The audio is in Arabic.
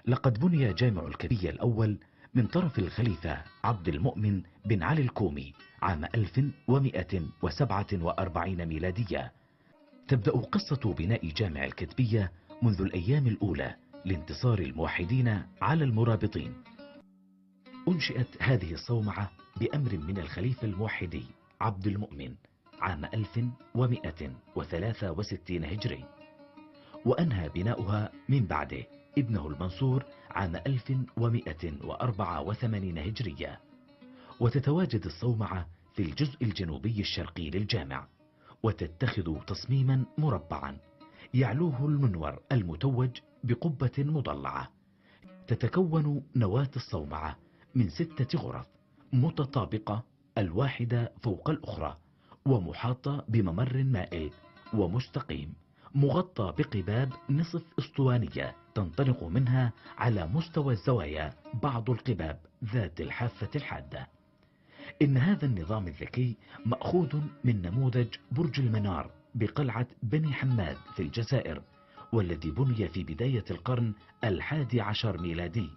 لقد بني جامع الكتبية الأول من طرف الخليفة عبد المؤمن بن علي الكومي عام 1147 ميلادية. تبدأ قصة بناء جامع الكتبية منذ الأيام الأولى لانتصار الموحدين على المرابطين. أنشئت هذه الصومعة بأمر من الخليفة الموحدي عبد المؤمن عام 1163 هجري، وأنهى بناؤها من بعده ابنه المنصور عام 1184 هجرية. وتتواجد الصومعة في الجزء الجنوبي الشرقي للجامع، وتتخذ تصميما مربعا يعلوه المنور المتوج بقبة مضلعة. تتكون نواة الصومعة من 6 غرف متطابقة الواحدة فوق الأخرى، ومحاطة بممر مائل ومستقيم، مغطى بقباب نصف اسطوانية تنطلق منها على مستوى الزوايا بعض القباب ذات الحافة الحادة. إن هذا النظام الذكي مأخوذ من نموذج برج المنار بقلعة بني حماد في الجزائر، والذي بني في بداية القرن 11 ميلادي،